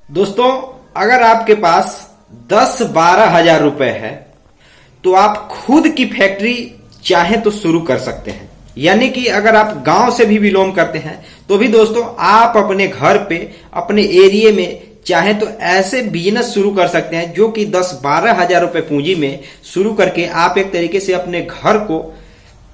दोस्तों, अगर आपके पास 10-12 हजार रुपए है तो आप खुद की फैक्ट्री चाहें तो शुरू कर सकते हैं। यानी कि अगर आप गांव से भी बिलोंग करते हैं तो भी दोस्तों आप अपने घर पे अपने एरिया में चाहें तो ऐसे बिजनेस शुरू कर सकते हैं जो कि 10-12 हजार रुपए पूंजी में शुरू करके आप एक तरीके से अपने घर को,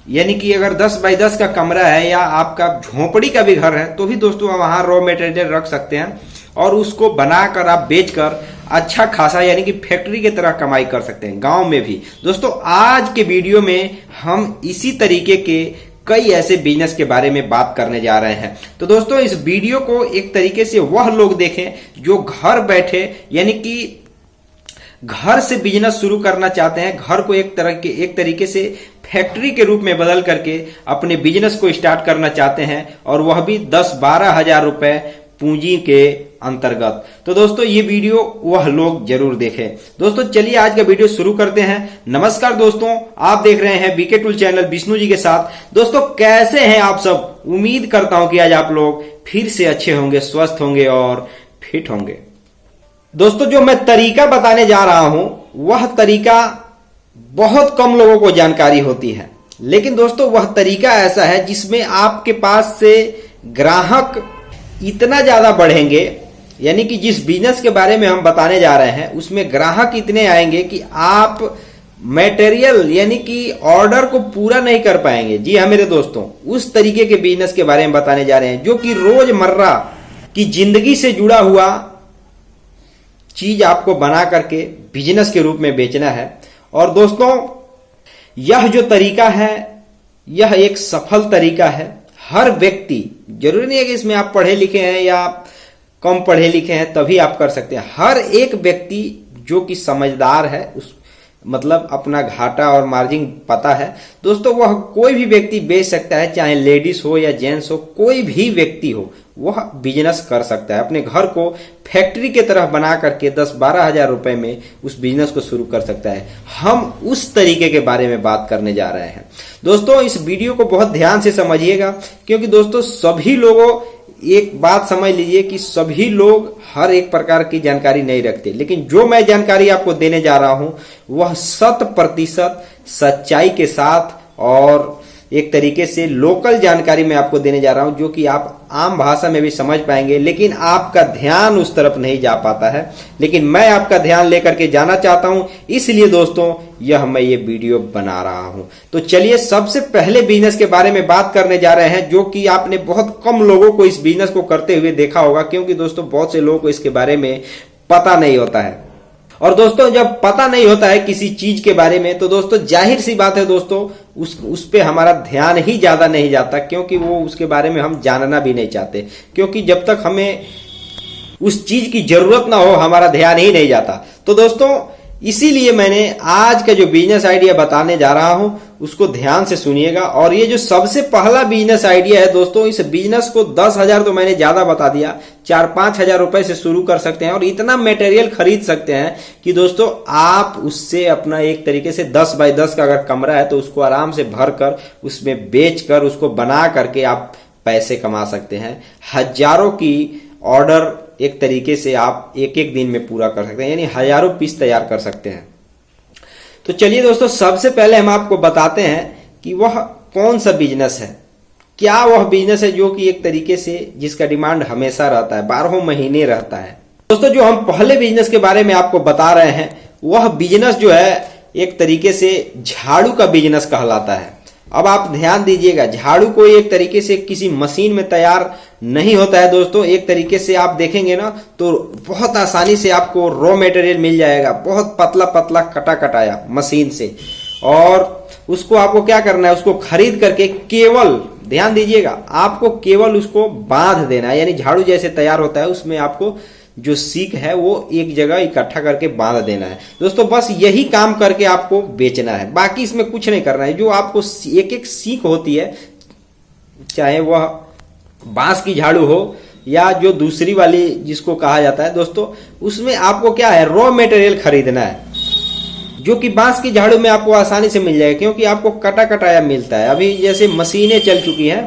यानी कि अगर 10 बाई 10 का कमरा है या आपका झोपड़ी का भी घर है तो भी दोस्तों आप वहां रॉ मटेरियल रख सकते हैं और उसको बनाकर आप बेचकर अच्छा खासा यानी कि फैक्ट्री की तरह कमाई कर सकते हैं गांव में भी। दोस्तों, आज के वीडियो में हम इसी तरीके के कई ऐसे बिजनेस के बारे में बात करने जा रहे हैं। तो दोस्तों, इस वीडियो को एक तरीके से वह लोग देखें जो घर बैठे यानी कि घर से बिजनेस शुरू करना चाहते हैं, घर को एक तरीके से फैक्ट्री के रूप में बदल करके अपने बिजनेस को स्टार्ट करना चाहते हैं और वह भी 10-12 हजार रुपए पूंजी के अंतर्गत। तो दोस्तों, ये वीडियो वह लोग जरूर देखें। दोस्तों, चलिए आज का वीडियो शुरू करते हैं। नमस्कार दोस्तों, आप देख रहे हैं BK tool channel Vishnu ji के साथ। दोस्तों, कैसे हैं आप सब? उम्मीद करता हूं कि आज आप लोग फिर से अच्छे होंगे, स्वस्थ होंगे और फिट होंगे। दोस्तों, जो मैं तरीका बताने जा रहा हूं वह तरीका बहुत कम लोगों को जानकारी होती है, लेकिन दोस्तों वह तरीका ऐसा है जिसमें आपके पास से ग्राहक इतना ज्यादा बढ़ेंगे, यानी कि जिस बिजनेस के बारे में हम बताने जा रहे हैं उसमें ग्राहक इतने आएंगे कि आप मटेरियल यानी कि ऑर्डर को पूरा नहीं कर पाएंगे। जी हाँ मेरे दोस्तों, उस तरीके के बिजनेस के बारे में बताने जा रहे हैं जो कि रोजमर्रा की जिंदगी से जुड़ा हुआ चीज आपको बना करके बिजनेस के रूप में बेचना है। और दोस्तों, यह जो तरीका है यह एक सफल तरीका है। हर व्यक्ति, जरूरी नहीं है कि इसमें आप पढ़े लिखे हैं या कम पढ़े लिखे हैं तभी आप कर सकते हैं। हर एक व्यक्ति जो कि समझदार है, उस मतलब अपना घाटा और मार्जिन पता है दोस्तों, वह कोई भी व्यक्ति बेच सकता है, चाहे लेडीज हो या जेंट्स हो, कोई भी व्यक्ति हो वह बिजनेस कर सकता है। अपने घर को फैक्ट्री के तरह बना करके 10-12 हजार रुपए में उस बिजनेस को शुरू कर सकता है। हम उस तरीके के बारे में बात करने जा रहे हैं। दोस्तों, इस वीडियो को बहुत ध्यान से समझिएगा, क्योंकि दोस्तों सभी लोगों, एक बात समझ लीजिए कि सभी लोग हर एक प्रकार की जानकारी नहीं रखते, लेकिन जो मैं जानकारी आपको देने जा रहा हूं वह 100% सच्चाई के साथ और एक तरीके से लोकल जानकारी मैं आपको देने जा रहा हूं जो कि आप आम भाषा में भी समझ पाएंगे, लेकिन आपका ध्यान उस तरफ नहीं जा पाता है। लेकिन मैं आपका ध्यान लेकर के जाना चाहता हूं, इसलिए दोस्तों यह मैं ये वीडियो बना रहा हूं। तो चलिए सबसे पहले बिजनेस के बारे में बात करने जा रहे हैं जो कि आपने बहुत कम लोगों को इस बिजनेस को करते हुए देखा होगा, क्योंकि दोस्तों बहुत से लोगों को इसके बारे में पता नहीं होता है। और दोस्तों, जब पता नहीं होता है किसी चीज के बारे में तो दोस्तों जाहिर सी बात है दोस्तों उस पे हमारा ध्यान ही ज्यादा नहीं जाता, क्योंकि वो उसके बारे में हम जानना भी नहीं चाहते, क्योंकि जब तक हमें उस चीज की जरूरत ना हो हमारा ध्यान ही नहीं जाता। तो दोस्तों, इसीलिए मैंने आज का जो बिजनेस आइडिया बताने जा रहा हूं उसको ध्यान से सुनिएगा। और ये जो सबसे पहला बिजनेस आइडिया है दोस्तों, इस बिजनेस को 10 हजार तो मैंने ज्यादा बता दिया, 4-5 हजार रुपए से शुरू कर सकते हैं और इतना मटेरियल खरीद सकते हैं कि दोस्तों आप उससे अपना एक तरीके से 10 बाई 10 का अगर कमरा है तो उसको आराम से भर कर उसमें बेच कर उसको बना करके आप पैसे कमा सकते हैं। हजारों की ऑर्डर एक तरीके से आप एक दिन में पूरा कर सकते हैं, यानी हजारों पीस तैयार कर सकते हैं। तो चलिए दोस्तों, सबसे पहले हम आपको बताते हैं कि वह कौन सा बिजनेस है, क्या वह बिजनेस है जो कि एक तरीके से जिसका डिमांड हमेशा रहता है, 12 महीने रहता है। दोस्तों, जो हम पहले बिजनेस के बारे में आपको बता रहे हैं वह बिजनेस जो है एक तरीके से झाड़ू का बिजनेस कहलाता है। अब आप ध्यान दीजिएगा, झाड़ू कोई एक तरीके से किसी मशीन में तैयार नहीं होता है दोस्तों। एक तरीके से आप देखेंगे ना तो बहुत आसानी से आपको रॉ मटेरियल मिल जाएगा, बहुत पतला पतला कटा कटाया मशीन से, और उसको आपको क्या करना है, उसको खरीद करके केवल, ध्यान दीजिएगा, आपको केवल उसको बांध देना है। यानी झाड़ू जैसे तैयार होता है उसमें आपको जो सीक है वो एक जगह इकट्ठा करके बांध देना है दोस्तों। बस यही काम करके आपको बेचना है, बाकी इसमें कुछ नहीं करना है। जो आपको एक एक सीक होती है, चाहे वह बांस की झाड़ू हो या जो दूसरी वाली जिसको कहा जाता है दोस्तों, उसमें आपको क्या है, रॉ मटेरियल खरीदना है, जो कि बांस की झाड़ू में आपको आसानी से मिल जाएगा, क्योंकि आपको कटा कटाया मिलता है। अभी जैसे मशीनें चल चुकी हैं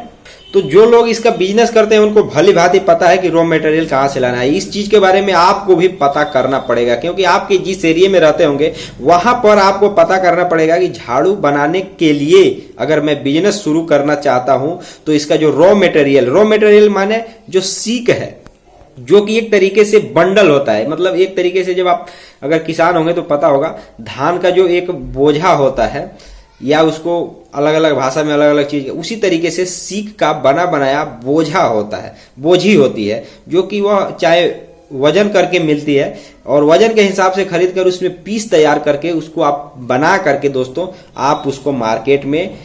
तो जो लोग इसका बिजनेस करते हैं उनको भली भांति पता है कि रॉ मटेरियल कहाँ से लाना है। इस चीज के बारे में आपको भी पता करना पड़ेगा, क्योंकि आपके जिस एरिया में रहते होंगे वहां पर आपको पता करना पड़ेगा कि झाड़ू बनाने के लिए अगर मैं बिजनेस शुरू करना चाहता हूं तो इसका जो रॉ मटेरियल माने जो सीक है, जो कि एक तरीके से बंडल होता है। मतलब एक तरीके से जब आप अगर किसान होंगे तो पता होगा, धान का जो एक बोझा होता है, या उसको अलग अलग भाषा में अलग अलग चीज, उसी तरीके से सीक का बना बनाया बोझा होता है, बोझी होती है, जो कि वह चाहे वजन करके मिलती है और वजन के हिसाब से खरीद कर उसमें पीस तैयार करके उसको आप बना करके दोस्तों आप उसको मार्केट में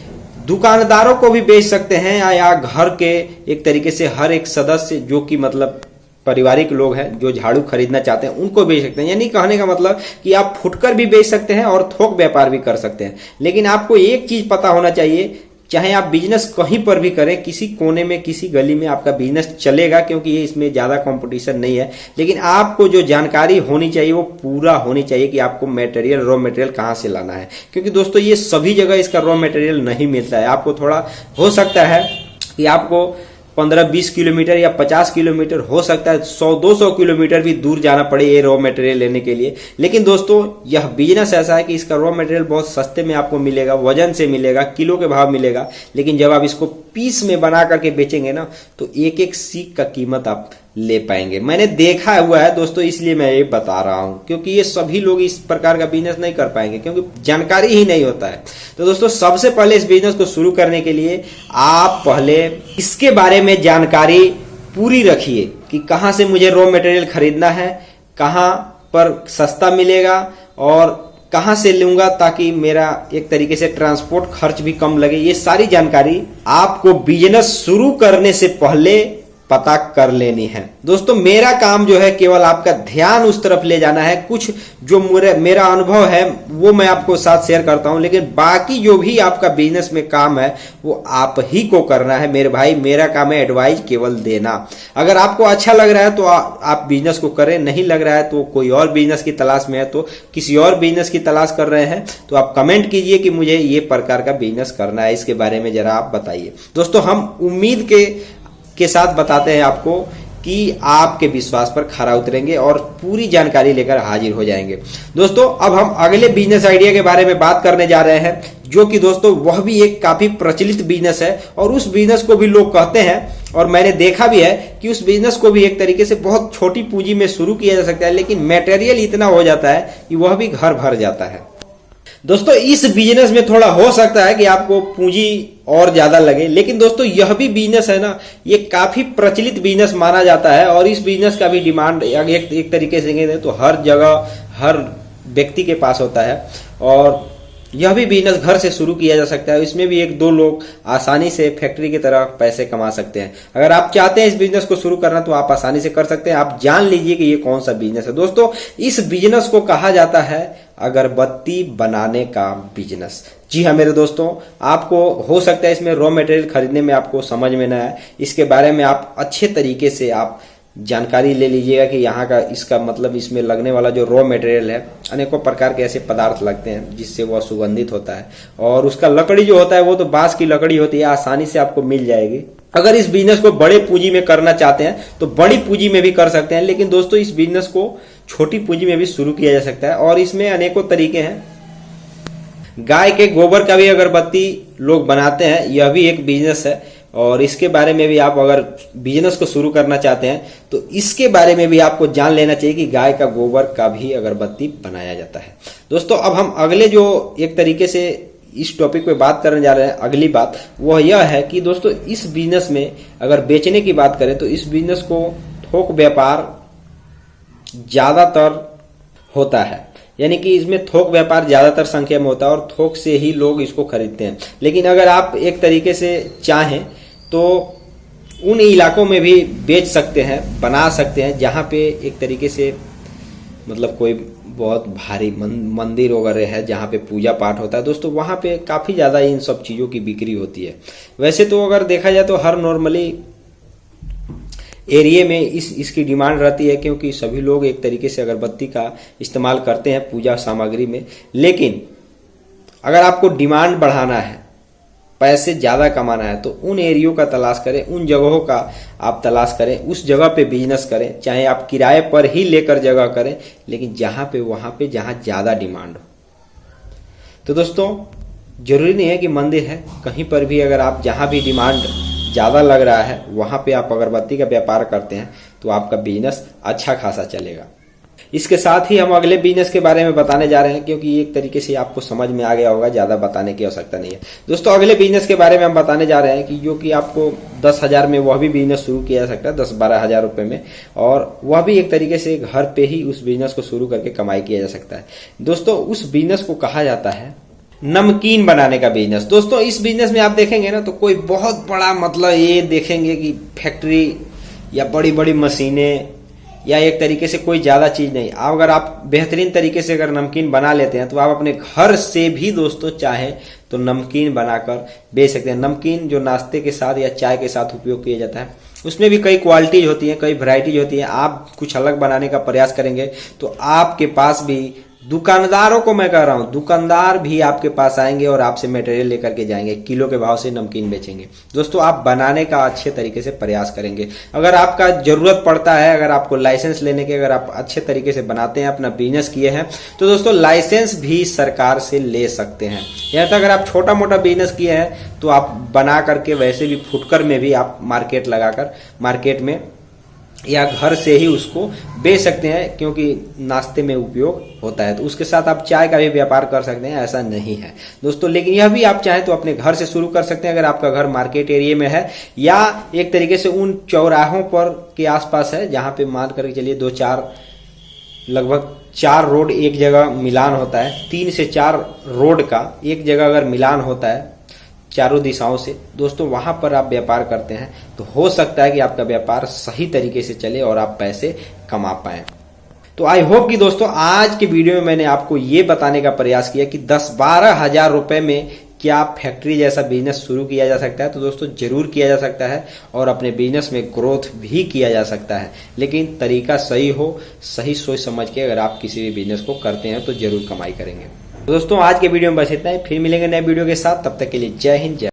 दुकानदारों को भी बेच सकते हैं, या घर के एक तरीके से हर एक सदस्य जो कि मतलब पारिवारिक लोग हैं जो झाड़ू खरीदना चाहते हैं उनको बेच सकते हैं। यानी कहने का मतलब कि आप फुटकर भी बेच सकते हैं और थोक व्यापार भी कर सकते हैं। लेकिन आपको एक चीज पता होना चाहिए, चाहे आप बिजनेस कहीं पर भी करें, किसी कोने में किसी गली में आपका बिजनेस चलेगा, क्योंकि ये इसमें ज्यादा कंपटीशन नहीं है। लेकिन आपको जो जानकारी होनी चाहिए वो पूरा होनी चाहिए कि आपको रॉ मटेरियल कहाँ से लाना है, क्योंकि दोस्तों ये सभी जगह इसका रॉ मटेरियल नहीं मिलता है। आपको थोड़ा हो सकता है कि आपको 15-20 किलोमीटर या 50 किलोमीटर, हो सकता है 100-200 किलोमीटर भी दूर जाना पड़े ये रॉ मटेरियल लेने के लिए। लेकिन दोस्तों यह बिजनेस ऐसा है कि इसका रॉ मटेरियल बहुत सस्ते में आपको मिलेगा, वजन से मिलेगा, किलो के भाव मिलेगा। लेकिन जब आप इसको पीस में बना करके बेचेंगे ना तो एक एक सीक का कीमत आप ले पाएंगे। मैंने देखा हुआ है दोस्तों, इसलिए मैं ये बता रहा हूं, क्योंकि ये सभी लोग इस प्रकार का बिजनेस नहीं कर पाएंगे क्योंकि जानकारी ही नहीं होता है। तो दोस्तों सबसे पहले इस बिजनेस को शुरू करने के लिए आप पहले इसके बारे में जानकारी पूरी रखिए कि कहां से मुझे रॉ मटेरियल खरीदना है, कहां पर सस्ता मिलेगा और कहां से लूंगा ताकि मेरा एक तरीके से ट्रांसपोर्ट खर्च भी कम लगे। ये सारी जानकारी आपको बिजनेस शुरू करने से पहले पता कर लेनी है। दोस्तों मेरा काम जो है केवल आपका ध्यान उस तरफ ले जाना है। कुछ जो मेरा अनुभव है वो मैं आपको साथ शेयर करता हूं, लेकिन बाकी जो भी आपका बिजनेस में काम है वो आप ही को करना है मेरे भाई। मेरा काम है एडवाइस केवल देना। अगर आपको अच्छा लग रहा है तो आप बिजनेस को करें, नहीं लग रहा है तो कोई और बिजनेस की तलाश में है तो किसी और बिजनेस की तलाश कर रहे हैं तो आप कमेंट कीजिए कि मुझे ये प्रकार का बिजनेस करना है, इसके बारे में जरा आप बताइए। दोस्तों हम उम्मीद के साथ बताते हैं आपको कि आपके विश्वास पर खरा उतरेंगे और पूरी जानकारी लेकर हाजिर हो जाएंगे। दोस्तों अब हम अगले बिजनेस आइडिया के बारे में बात करने जा रहे हैं, जो कि दोस्तों वह भी एक काफी प्रचलित बिजनेस है और उस बिजनेस को भी लोग कहते हैं और मैंने देखा भी है कि उस बिजनेस को भी एक तरीके से बहुत छोटी पूंजी में शुरू किया जा सकता है, लेकिन मटेरियल इतना हो जाता है कि वह भी घर भर जाता है। दोस्तों इस बिजनेस में थोड़ा हो सकता है कि आपको पूंजी और ज्यादा लगे, लेकिन दोस्तों यह भी बिजनेस है ना, ये काफी प्रचलित बिजनेस माना जाता है और इस बिजनेस का भी डिमांड एक तरीके से तो हर जगह हर व्यक्ति के पास होता है और यह भी बिजनेस घर से शुरू किया जा सकता है। इसमें भी 1-2 लोग आसानी से फैक्ट्री की तरह पैसे कमा सकते हैं। अगर आप चाहते हैं इस बिजनेस को शुरू करना तो आप आसानी से कर सकते हैं। आप जान लीजिए कि ये कौन सा बिजनेस है। दोस्तों इस बिजनेस को कहा जाता है अगरबत्ती बनाने का बिजनेस। जी हाँ मेरे दोस्तों, आपको हो सकता है इसमें रॉ मटेरियल खरीदने में आपको समझ में ना आए, इसके बारे में आप अच्छे तरीके से आप जानकारी ले लीजिएगा कि यहाँ का इसका मतलब इसमें लगने वाला जो रॉ मटेरियल है, अनेकों प्रकार के ऐसे पदार्थ लगते हैं जिससे वह सुगंधित होता है और उसका लकड़ी जो होता है वो तो बांस की लकड़ी होती है, आसानी से आपको मिल जाएगी। अगर इस बिजनेस को बड़े पूंजी में करना चाहते हैं तो बड़ी पूंजी में भी कर सकते हैं, लेकिन दोस्तों इस बिजनेस को छोटी पूंजी में भी शुरू किया जा सकता है और इसमें अनेकों तरीके हैं। गाय के गोबर का भी अगरबत्ती लोग बनाते हैं, यह भी एक बिजनेस है और इसके बारे में भी आप अगर बिजनेस को शुरू करना चाहते हैं तो इसके बारे में भी आपको जान लेना चाहिए कि गाय का गोबर का भी अगरबत्ती बनाया जाता है। दोस्तों अब हम अगले जो एक तरीके से इस टॉपिक पे बात करने जा रहे हैं, अगली बात वह यह है कि दोस्तों इस बिजनेस में अगर बेचने की बात करें तो इस बिजनेस को थोक व्यापार ज्यादातर होता है, यानी कि इसमें थोक व्यापार ज्यादातर संख्या में होता है और थोक से ही लोग इसको खरीदते हैं। लेकिन अगर आप एक तरीके से चाहें तो उन इलाकों में भी बेच सकते हैं, बना सकते हैं जहां पे एक तरीके से मतलब कोई बहुत भारी मंदिर वगैरह है जहां पे पूजा पाठ होता है। दोस्तों वहां पे काफी ज्यादा इन सब चीजों की बिक्री होती है। वैसे तो अगर देखा जाए तो हर नॉर्मली एरिया में इसकी डिमांड रहती है, क्योंकि सभी लोग एक तरीके से अगरबत्ती का इस्तेमाल करते हैं पूजा सामग्री में। लेकिन अगर आपको डिमांड बढ़ाना है, पैसे ज्यादा कमाना है तो उन एरियो का तलाश करें, उन जगहों का आप तलाश करें, उस जगह पे बिजनेस करें, चाहे आप किराए पर ही लेकर जगह करें, लेकिन वहां पे जहां ज्यादा डिमांड हो। तो दोस्तों जरूरी नहीं है कि मंदिर है, कहीं पर भी अगर आप जहां भी डिमांड ज्यादा लग रहा है वहां पे आप अगरबत्ती का व्यापार करते हैं तो आपका बिजनेस अच्छा खासा चलेगा। इसके साथ ही हम अगले बिजनेस के बारे में बताने जा रहे हैं, क्योंकि एक तरीके से आपको समझ में आ गया होगा, ज्यादा बताने की आवश्यकता नहीं है। दोस्तों अगले बिजनेस के बारे में हम बताने जा रहे हैं कि जो कि आपको 10,000 में वह भी बिजनेस शुरू किया जा सकता है, 10-12 हजार रुपए में, और वह भी एक तरीके से घर पे ही उस बिजनेस को शुरू करके कमाई किया जा सकता है। दोस्तों उस बिजनेस को कहा जाता है नमकीन बनाने का बिजनेस। दोस्तों इस बिजनेस में आप देखेंगे ना तो कोई बहुत बड़ा मतलब ये देखेंगे कि फैक्ट्री या बड़ी बड़ी मशीनें या एक तरीके से कोई ज्यादा चीज नहीं। अगर आप बेहतरीन तरीके से अगर नमकीन बना लेते हैं तो आप अपने घर से भी दोस्तों चाहें तो नमकीन बनाकर बेच सकते हैं। नमकीन जो नाश्ते के साथ या चाय के साथ उपयोग किया जाता है, उसमें भी कई क्वालिटीज होती हैं, कई वैरायटीज होती हैं। आप कुछ अलग बनाने का प्रयास करेंगे तो आपके पास भी दुकानदारों को मैं कह रहा हूं, दुकानदार भी आपके पास आएंगे और आपसे मटेरियल लेकर के जाएंगे, किलो के भाव से नमकीन बेचेंगे। दोस्तों आप बनाने का अच्छे तरीके से प्रयास करेंगे। अगर आपका जरूरत पड़ता है, अगर आपको लाइसेंस लेने के, अगर आप अच्छे तरीके से बनाते हैं, अपना बिजनेस किए हैं, तो दोस्तों लाइसेंस भी सरकार से ले सकते हैं। यहाँ तक अगर आप छोटा मोटा बिजनेस किए हैं तो आप बना करके वैसे भी फुटकर में भी आप मार्केट लगाकर मार्केट में या घर से ही उसको बेच सकते हैं, क्योंकि नाश्ते में उपयोग होता है। तो उसके साथ आप चाय का भी व्यापार कर सकते हैं, ऐसा नहीं है दोस्तों। लेकिन यह भी आप चाहें तो अपने घर से शुरू कर सकते हैं, अगर आपका घर मार्केट एरिया में है या एक तरीके से उन चौराहों पर के आसपास है जहां पे मान करके चलिए 2-4 लगभग 4 रोड एक जगह मिलान होता है, 3 से 4 रोड का एक जगह अगर मिलान होता है चारों दिशाओं से, दोस्तों वहां पर आप व्यापार करते हैं तो हो सकता है कि आपका व्यापार सही तरीके से चले और आप पैसे कमा पाएं। तो आई होप कि दोस्तों आज के वीडियो में मैंने आपको ये बताने का प्रयास किया कि 10-12 हजार रुपए में क्या फैक्ट्री जैसा बिजनेस शुरू किया जा सकता है। तो दोस्तों जरूर किया जा सकता है और अपने बिजनेस में ग्रोथ भी किया जा सकता है, लेकिन तरीका सही हो, सही सोच समझ के अगर आप किसी भी बिजनेस को करते हैं तो जरूर कमाई करेंगे। दोस्तों आज के वीडियो में बस इतना ही, फिर मिलेंगे नए वीडियो के साथ, तब तक के लिए जय हिंद जय।